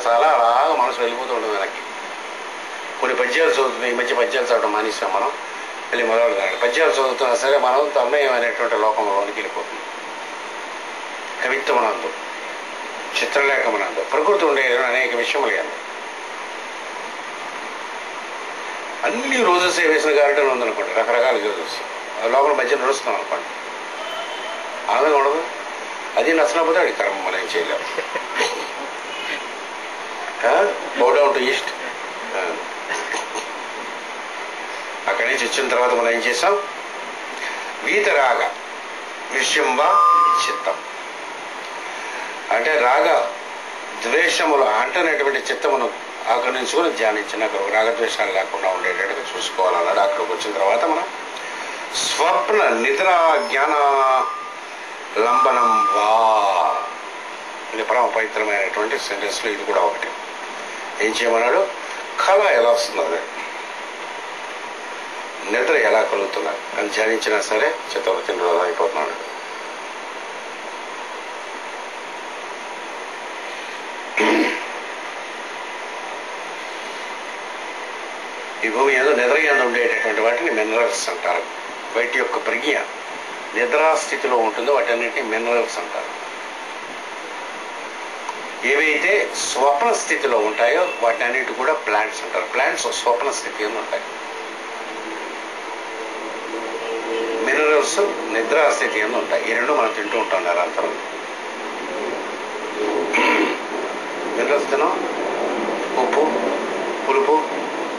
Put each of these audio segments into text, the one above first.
చాలా అలాగా మనసు వెళ్ళిపోతూ ఉంటుంది వెనక్కి. కొన్ని పద్యాలు చదువుతుంది, ఈ మధ్య పద్యాలు చదవడం మానేసాం మనం, వెళ్ళి మొదలుపెడతాడు. పద్యాలు చదువుతున్నా సరే మనం తన్మయం అనేటువంటి లోకంలోనికి వెళ్ళిపోతుంది. కవిత్వమునందు, చిత్రలేఖమునందు, ప్రకృతి ఉండే అనేక విషయములు కానీ అన్ని రోజెస్ వేసిన గార్డెన్ ఉందనుకోండి, రకరకాల రోజెస్ లోపల మధ్య నడుస్తున్నాం అనుకోండి, ఆనందంగా ఉండదు. అది నచ్చకపోతే అది కర్మ, మనం ఏం చేయలేము. బౌ డౌన్ టు ఈస్ట్. అక్కడి నుంచి వచ్చిన తర్వాత మనం ఏం చేసాం? వీతరాగ విషయంబ చిత్తం అంటే రాగ ద్వేషములు అంటనేటువంటి చిత్తమును ఆక్రమించుకుని ధ్యానించిన రాగద్వేషాలు లేకుండా ఉండేటట్టుగా చూసుకోవాలన్నాడు. అక్కడికి వచ్చిన తర్వాత మనం స్వప్న నిద్ర జ్ఞాన లంబనం వా ఇది పరమ పవిత్రమైనటువంటి సెంటెన్స్లో ఇది కూడా ఒకటి. ఏం చేయమన్నాడు? కళ ఎలా వస్తున్నది, నిద్ర ఎలా కలుగుతున్నది అని ధ్యానించినా సరే చిత్తవృత్తి నిరోధం అయిపోతున్నాడు. ఈ భూమి ఏదో నిద్ర యందు ఉండేటటువంటి వాటిని మినరల్స్ అంటారు. వాటి యొక్క ప్రజ్ఞ నిద్రాస్థితిలో ఉంటుందో వాటన్నిటిని మినరల్స్ అంటారు. ఏవైతే స్వప్న స్థితిలో ఉంటాయో వాటి అన్నిటి కూడా ప్లాంట్స్ అంటారు. ప్లాంట్స్ స్వప్న స్థితి అని ఉంటాయి. మినరల్స్ నిద్రాస్థితి అని ఉంటాయి. ఈ రెండు మనం తింటూ ఉంటాం నిరంతరం. మినరల్స్ తినం, ఉప్పు, పులుపు,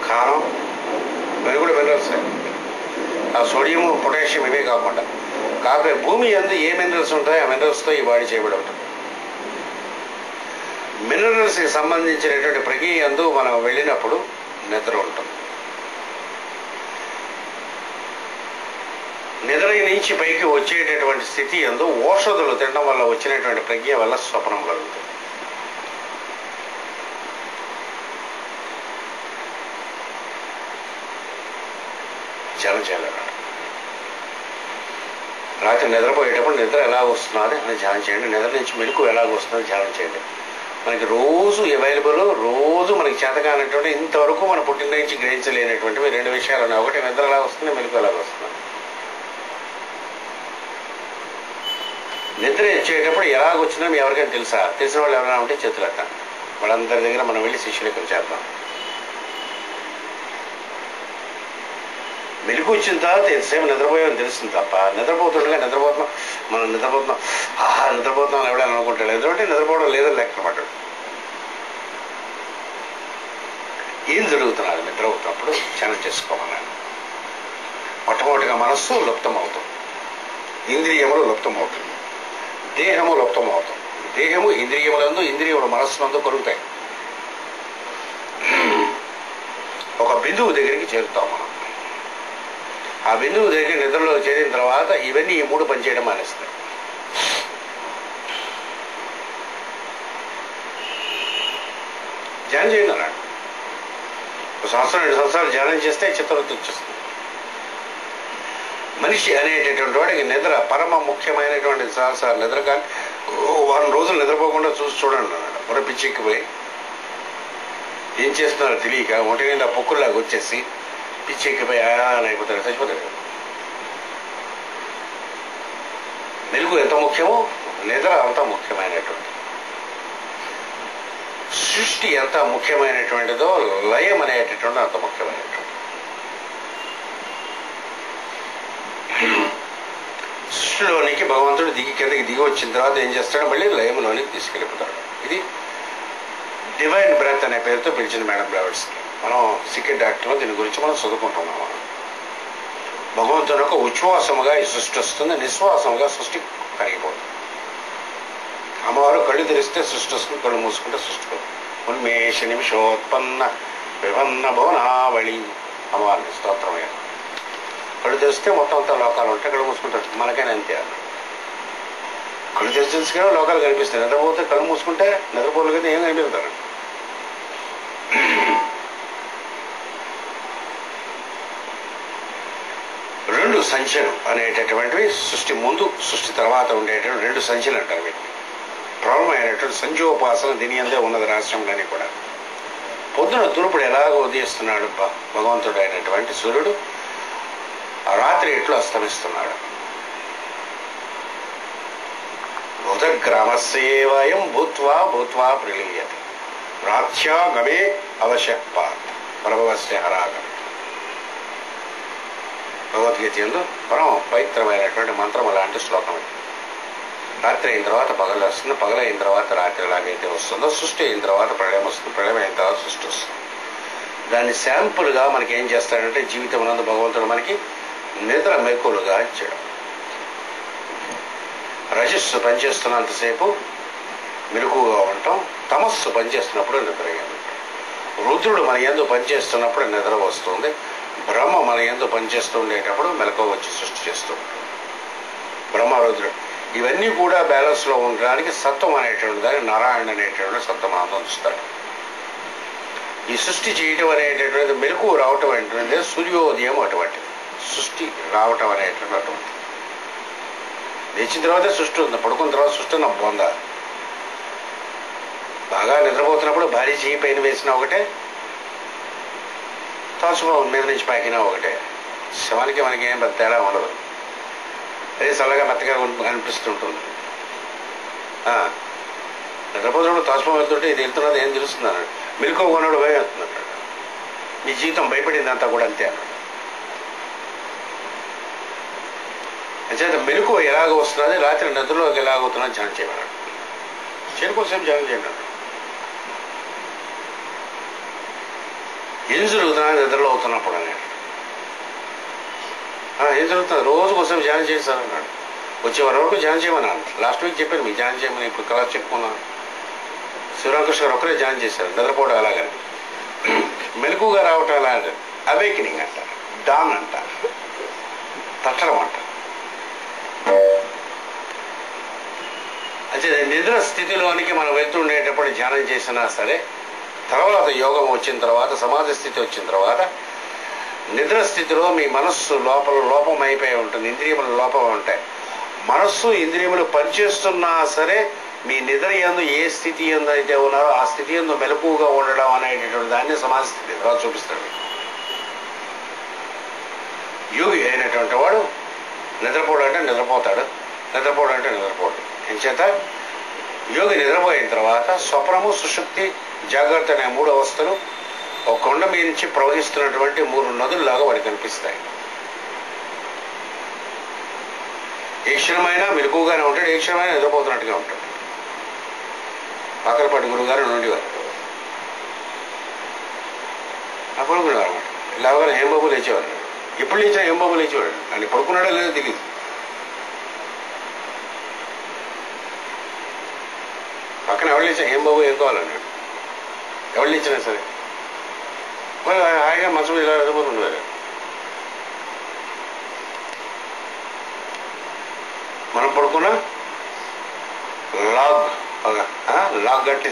కారం, ఇవి కూడా మినరల్స్. ఆ సోడియం, పొటాషియం ఇవే కాకుండా కాకపోతే భూమి యందు ఏ మినరల్స్ ఉంటాయో ఆ మినరల్స్తో ఈ బాడీ చేయబడి ఉంటుంది. మినరల్స్కి సంబంధించినటువంటి ప్రక్రియ యందు మనం వెళ్ళినప్పుడు నిద్ర ఉంటుంది. నిద్ర నుంచి పైకి వచ్చేటటువంటి స్థితి యందు ఔషధులు తినడం వల్ల వచ్చినటువంటి ప్రజ్ఞ వల్ల స్వప్నం కలుగుతుంది. ధ్యానం చేయాలన్నాడు. రాత్రి నిద్రపోయేటప్పుడు నిద్ర ఎలా వస్తున్నది అని ధ్యానం చేయండి. నిద్ర నుంచి మెలకు ఎలాగ వస్తున్నది ధ్యానం చేయండి. మనకి రోజు అవైలబుల్, రోజు మనకి చేతకానటువంటి ఇంతవరకు మన పుట్టిన నుంచి గ్రహించలేనటువంటివి రెండు విషయాలు ఉన్నాయి. ఒకటి నిద్ర ఎలా వస్తుంది, మెలకు ఎలాగ వస్తుంది. నిద్ర వచ్చేటప్పుడు ఎలాగ వచ్చిందో మీ ఎవరికైనా తెలుసా? తెలిసిన వాళ్ళు ఎవరైనా ఉంటే చేతులు అట్ట వాళ్ళందరి దగ్గర మనం వెళ్ళి శిష్యులకి చేద్దాం. మెలకు వచ్చిన తర్వాత ఎంతసేపు నిద్రపోయామని తెలుస్తుంది తప్ప నిద్రపోతుండగా మనం నిద్రపోతున్నాం ఎవడైనా అనుకుంటాడు. ఎందుకంటే నిద్రపోవడం లేదని లెక్క పడ్డాడు. ఏం జరుగుతున్నది నిద్ర అవుతున్నప్పుడు ధ్యానం చేసుకోమన్నాను. మొట్టమొదటిగా మనస్సు లుప్తమవుతుంది, ఇంద్రియములు లుప్తమవుతుంది, దేహము లుప్తమవుతుంది. దేహము ఇంద్రియములందు, ఇంద్రియములు మనస్సునందు కొరుగుతాయి. ఒక బిందువు దగ్గరికి చేరుతాం మనం. ఆ బిందువు దగ్గర నిద్రలో చేరిన తర్వాత ఇవన్నీ ఈ మూడు పనిచేయడం మానేస్తాయి. ధ్యానం చేయండి అన్నాడు. ఒక సంవత్సరం 2 సంవత్సరాలు ధ్యానం చేస్తే చిత్తవృత్తి వచ్చేస్తుంది. మనిషి అనేటటువంటి వాడికి నిద్ర పరమ ముఖ్యమైనటువంటి సార్ నిద్ర కానీ 1 రోజులు నిద్రపోకుండా చూడండి అన్నాడు. మరో పిచ్చెక్కిపోయి ఏం చేస్తున్నారో తెలియక ఒంటి నిండా పొక్కుల్లాగా వచ్చేసి పిచ్చెక్కిపోయి అయిపోతాడు, చచ్చిపోతాడు. మెలుగు ఎంత ముఖ్యమో నిద్ర అంత ముఖ్యమైనటువంటి, సృష్టి ఎంత ముఖ్యమైనటువంటిదో లయం అనేటటువంటి అంత ముఖ్యమైనటువంటి. సృష్టిలోనికి భగవంతుడు కిందకి దిగి వచ్చిన తర్వాత ఏం చేస్తాడు? మళ్ళీ లయంలోనికి తీసుకెళ్ళిపోతాడు. ఇది డివైన్ బ్రెత్ అనే పేరుతో పిలిచింది మేడం బ్లవర్స్కి. మనం సీక్రెట్ డాక్టర్లో దీని గురించి మనం చదువుకుంటున్నాము. భగవంతుని యొక్క ఉచ్ఛ్వాసముగా ఈ సృష్టి వస్తుంది, నిశ్వాసముగా సృష్టి కరిగిపోతుంది. అమ్మవారు కళ్ళు తెరిస్తే సృష్టి వస్తుంది, కళ్ళు మూసుకుంటే సృష్టి ఉన్మేష నిమిషోత్పన్న విభన్న భువనావళి అమ్మవారిని స్తోత్రమయ్యారు. కళ్ళు తెరిస్తే మొత్తం అంతా లోకాలు ఉంటాయి, కళ్ళు మూసుకుంటారు. మనకైనా అంతే అన్న. కళ్ళు తెరిచిన లోకాలు కనిపిస్తాయి. నిద్రపోతే కళ్ళు మూసుకుంటే నిద్రపోలు కదా ఏం కనిపిస్తారు. రెండు సంఖ్యలు అనేటటువంటివి సృష్టి ముందు సృష్టి తర్వాత ఉండేటువంటి రెండు సంఖ్యలు అంటారు. వీటిని ప్రాబ్లం పవిత్రమైనటువంటి సంజీవోపాసన దీని అందే ఉన్నది రహస్యంలోని కూడా. పొద్దున తూర్పుడు ఎలాగ ఉదయిస్తున్నాడు భగవంతుడు అయినటువంటి సూర్యుడు, రాత్రి ఎట్లు అస్తమిస్తున్నాడు. బుధగ్రామస్యేవయం భూత్వా భూత్వా ప్రలీయతే రాత్యా గమే అవశ్యపాత్ ప్రభవస్య హరాగమే. భగవద్గీత యందు పరమ పవిత్రమైనటువంటి మంత్రం అలాంటి శ్లోకం. రాత్రి అయిన తర్వాత పగలు వస్తుంది, పగలు అయిన తర్వాత రాత్రి ఎలాగైతే వస్తుందో, సృష్టి అయిన తర్వాత ప్రళయం వస్తుంది, ప్రళయం అయిన తర్వాత సృష్టి వస్తుంది. దాన్ని శాంపుల్గా మనకి ఏం చేస్తాడంటే జీవితం నందు భగవంతుడు మనకి నిద్ర మెక్కులుగా ఇచ్చాడు. రజస్సు పనిచేస్తున్నంతసేపు మెలకుగా ఉంటాం, తమస్సు పనిచేస్తున్నప్పుడు నిద్రగా ఉంటాం. రుద్రుడు మన యందు పనిచేస్తున్నప్పుడు నిద్ర వస్తుంది, బ్రహ్మ మన యందు పనిచేస్తూ ఉండేటప్పుడు మెలకువ వచ్చి సృష్టి చేస్తూ ఉంటాడు. బ్రహ్మ రుద్రుడు ఇవన్నీ కూడా బ్యాలెన్స్లో ఉండడానికి సత్వం అనేటువంటి దాన్ని నారాయణ అనేటువంటి సత్వం ఆనందిస్తాడు. ఈ సృష్టి చేయటం అనేటటువంటిది మెలకువ రావటం అనేటువంటిది సూర్యోదయం అటువంటిది, సృష్టి రావటం అనేటువంటి అటువంటిది. లేచిన తర్వాతే సృష్టి ఉంది, పడుకున్న తర్వాత సృష్టి నా బొంద. బాగా నిద్రపోతున్నప్పుడు భారీ చేయి పైన వేసినా ఒకటే, తాచుబాబు మీద నుంచి పాకినా ఒకటే. శవానికి మనకి ఏం పెద్ద తేడా ఉండదు, అదే చల్లగా మెత్తగా అనిపిస్తుంటుంది. నిద్రపోతున్నప్పుడు తాచుబాబు వెళ్తుంటే ఇది వెళ్తున్నది ఏం తెలుస్తుంది అన్నాడు. మెలకువ కొన్నాడు భయం వెళ్తున్నాడు. మీ జీవితం భయపడింది అంతా కూడా అంతే అన్నాడు. అంచేత మెలకువ ఎలాగ వస్తున్నది, రాత్రి నిద్రలోకి ఎలాగవుతున్నది ధ్యానం చేయమన్నాడు. చేరుకోసేపు ధ్యానం చేయండి. ఏం జరుగుతున్నా నిద్రలో అవుతున్నప్పుడు అన్నాడు. ఏం జరుగుతుంది, రోజుకోసేపు ధ్యానం చేశారు అన్నాడు. వచ్చే వరకు ధ్యానం చేయమన్నాను. లాస్ట్ వీక్ చెప్పాను మీకు ధ్యానం చేయమని, ఇప్పుడు క్లాస్ చెప్పుకున్నాను. శివరామకృష్ణ గారు ఒకరే ధ్యానం చేశారు. నిద్రపోవడం అలాగని, మెలకుగా రావటం అలాగే అవేకినింగ్ అంటారు, డాన్ అంటారు, తట్టడం అంటారు. అంటే నిద్ర స్థితిలోనికి మనం వెళ్తుండేటప్పుడు ధ్యానం చేసినా సరే, తర్వాత యోగం వచ్చిన తర్వాత, సమాధి స్థితి వచ్చిన తర్వాత, నిద్ర స్థితిలో మీ మనస్సు లోపం అయిపోయి ఉంటుంది, ఇంద్రియములు లోపం ఉంటాయి. మనస్సు ఇంద్రియములు పనిచేస్తున్నా సరే మీ నిద్ర యందు ఏ స్థితి యందు అయితే ఉన్నారో ఆ స్థితి యందు మెలకువగా ఉండడం అనేటటువంటి దాన్ని సమాధి స్థితి తర్వాత చూపిస్తాడు. యోగి అయినటువంటి వాడు నిద్రపోవడం అంటే నిద్రపోతాడు, నిద్రపోవడం అంటే నిద్రపోవడం. ఎంచేత యోగి నిద్రపోయిన తర్వాత స్వప్నము, సుషుప్తి, జాగ్రత్త అనే 3 అవస్థలు ఒక కొండ మీద నుంచి ప్రవహిస్తున్నటువంటి 3 నదుల్లాగా వాడికి కనిపిస్తాయి. ఏ క్షణమైనా మెలకువగానే ఉంటాడు, ఏ క్షణమైనా నిద్రపోతున్నట్టుగా ఉంటాడు. పాకలపాటి గురువు గారు నుండివారు ఆ పడుకున్నారు అనమాట. ఇలాగా ఏం బాబు లేచేవారు, ఎప్పుడు లేచినా ఏం బాబు లేచేవాడు. అని పడుకున్నాడో లేదో తెలియదు. పక్కన ఎవరు లేచా ఏం బాబు ఏం కావాలన్నాడు. ఎవరు లేచినా సరే హాయిగా మనసు ఇలా నిద్రపోతుండేవారు. మనం పడుకున్నా లాగ్ కట్టి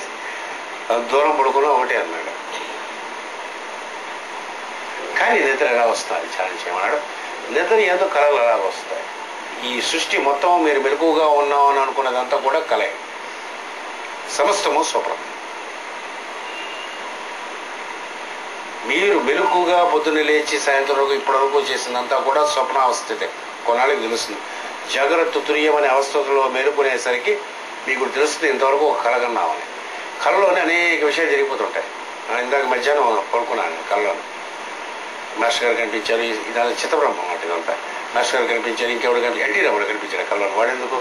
దూరం పడుకున్నా ఒకటే అన్నాడు. కానీ నిద్ర ఎలా వస్తుంది ఛాలెంజ్ చేయమన్నాడు. నిద్ర ఏదో కళలు ఎలా వస్తాయి. ఈ సృష్టి మొత్తం మీరు మెలకువగా ఉన్నామని అనుకున్నదంతా కూడా కలే, సమస్తము స్వప్నం. మీరు మెలకుగా పొద్దున్న లేచి సాయంత్రం వరకు ఇప్పటి వరకు చేసిందంతా కూడా స్వప్నావస్థతే. కొన్నాళ్ళకి తెలుస్తుంది. జాగ్రత్త తుర్యం అనే అవస్థలో మేలుకునేసరికి మీకు తెలుస్తుంది ఇంతవరకు ఒక కలగన్నామని. కళలోనే అనేక విషయాలు జరిగిపోతుంటాయి. ఇందాక మధ్యాహ్నం పడుకున్నాను కళలోనే. మాస్టర్ గారు కనిపించారు, ఇదంతా చిత్తబ్రహ్మ మాట ఇదంతా. మాస్టర్ గారు కనిపించారు, ఇంకెవరు ఎన్టీ రాముడు కనిపించాడు కళలో. వాడెందుకు